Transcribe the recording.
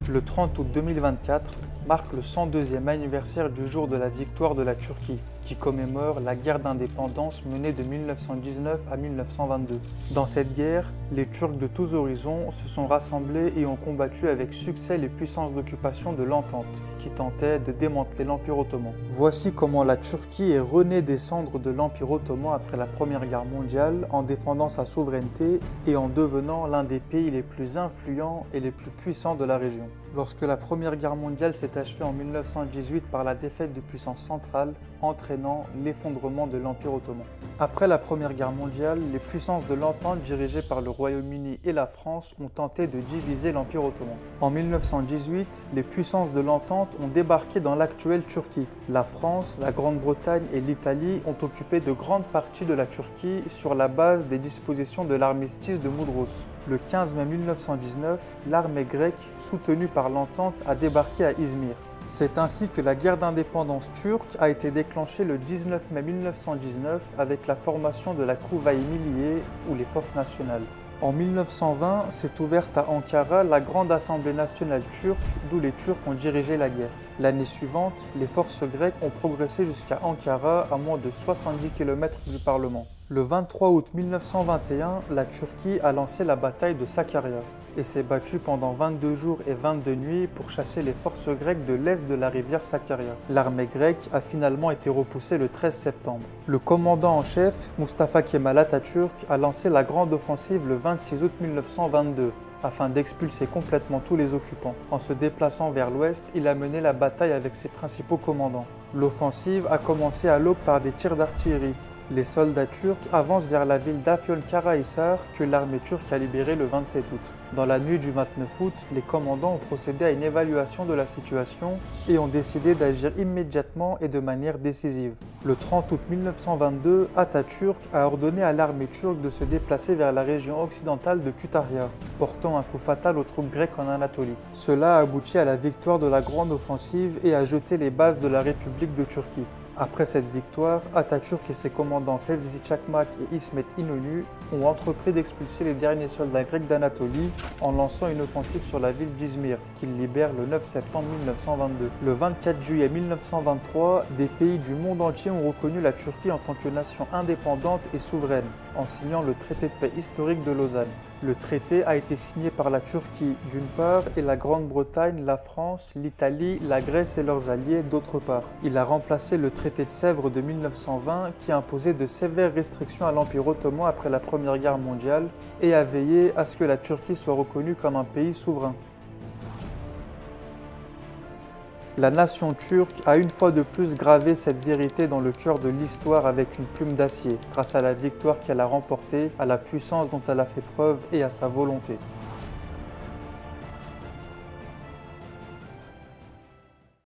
Le 30 août 2024 marque le 102e anniversaire du jour de la victoire de la Turquie, qui commémore la guerre d'indépendance menée de 1919 à 1922. Dans cette guerre, les Turcs de tous horizons se sont rassemblés et ont combattu avec succès les puissances d'occupation de l'Entente, qui tentaient de démanteler l'Empire ottoman. Voici comment la Turquie est renée des cendres de l'Empire ottoman après la Première Guerre mondiale, en défendant sa souveraineté et en devenant l'un des pays les plus influents et les plus puissants de la région. Lorsque la Première Guerre mondiale s'est achevée en 1918 par la défaite de puissance centrale, entraînant l'effondrement de l'Empire ottoman. Après la Première Guerre mondiale, les puissances de l'Entente dirigées par le Royaume-Uni et la France ont tenté de diviser l'Empire ottoman. En 1918, les puissances de l'Entente ont débarqué dans l'actuelle Turquie. La France, la Grande-Bretagne et l'Italie ont occupé de grandes parties de la Turquie sur la base des dispositions de l'armistice de Mudros. Le 15 mai 1919, l'armée grecque, soutenue par l'Entente, a débarqué à Izmir. C'est ainsi que la guerre d'indépendance turque a été déclenchée le 19 mai 1919 avec la formation de la Kuvayi Milliye ou les Forces nationales. En 1920, s'est ouverte à Ankara la Grande Assemblée nationale turque, d'où les Turcs ont dirigé la guerre. L'année suivante, les forces grecques ont progressé jusqu'à Ankara à moins de 70 km du Parlement. Le 23 août 1921, la Turquie a lancé la bataille de Sakarya et s'est battue pendant 22 jours et 22 nuits pour chasser les forces grecques de l'est de la rivière Sakarya. L'armée grecque a finalement été repoussée le 13 septembre. Le commandant en chef, Mustafa Kemal Atatürk, a lancé la grande offensive le 26 août 1922 afin d'expulser complètement tous les occupants. En se déplaçant vers l'ouest, il a mené la bataille avec ses principaux commandants. L'offensive a commencé à l'aube par des tirs d'artillerie. Les soldats turcs avancent vers la ville d'Afyonkarahisar que l'armée turque a libérée le 27 août. Dans la nuit du 29 août, les commandants ont procédé à une évaluation de la situation et ont décidé d'agir immédiatement et de manière décisive. Le 30 août 1922, Atatürk a ordonné à l'armée turque de se déplacer vers la région occidentale de Kütahya, portant un coup fatal aux troupes grecques en Anatolie. Cela a abouti à la victoire de la grande offensive et a jeté les bases de la République de Turquie. Après cette victoire, Atatürk et ses commandants Fevzi Çakmak et İsmet İnönü ont entrepris d'expulser les derniers soldats grecs d'Anatolie en lançant une offensive sur la ville d'Izmir, qu'ils libèrent le 9 septembre 1922. Le 24 juillet 1923, des pays du monde entier ont reconnu la Turquie en tant que nation indépendante et souveraine, en signant le traité de paix historique de Lausanne. Le traité a été signé par la Turquie d'une part et la Grande-Bretagne, la France, l'Italie, la Grèce et leurs alliés d'autre part. Il a remplacé le traité de Sèvres de 1920 qui imposait de sévères restrictions à l'Empire ottoman après la Première Guerre mondiale et a veillé à ce que la Turquie soit reconnue comme un pays souverain. La nation turque a une fois de plus gravé cette vérité dans le cœur de l'histoire avec une plume d'acier, grâce à la victoire qu'elle a remportée, à la puissance dont elle a fait preuve et à sa volonté.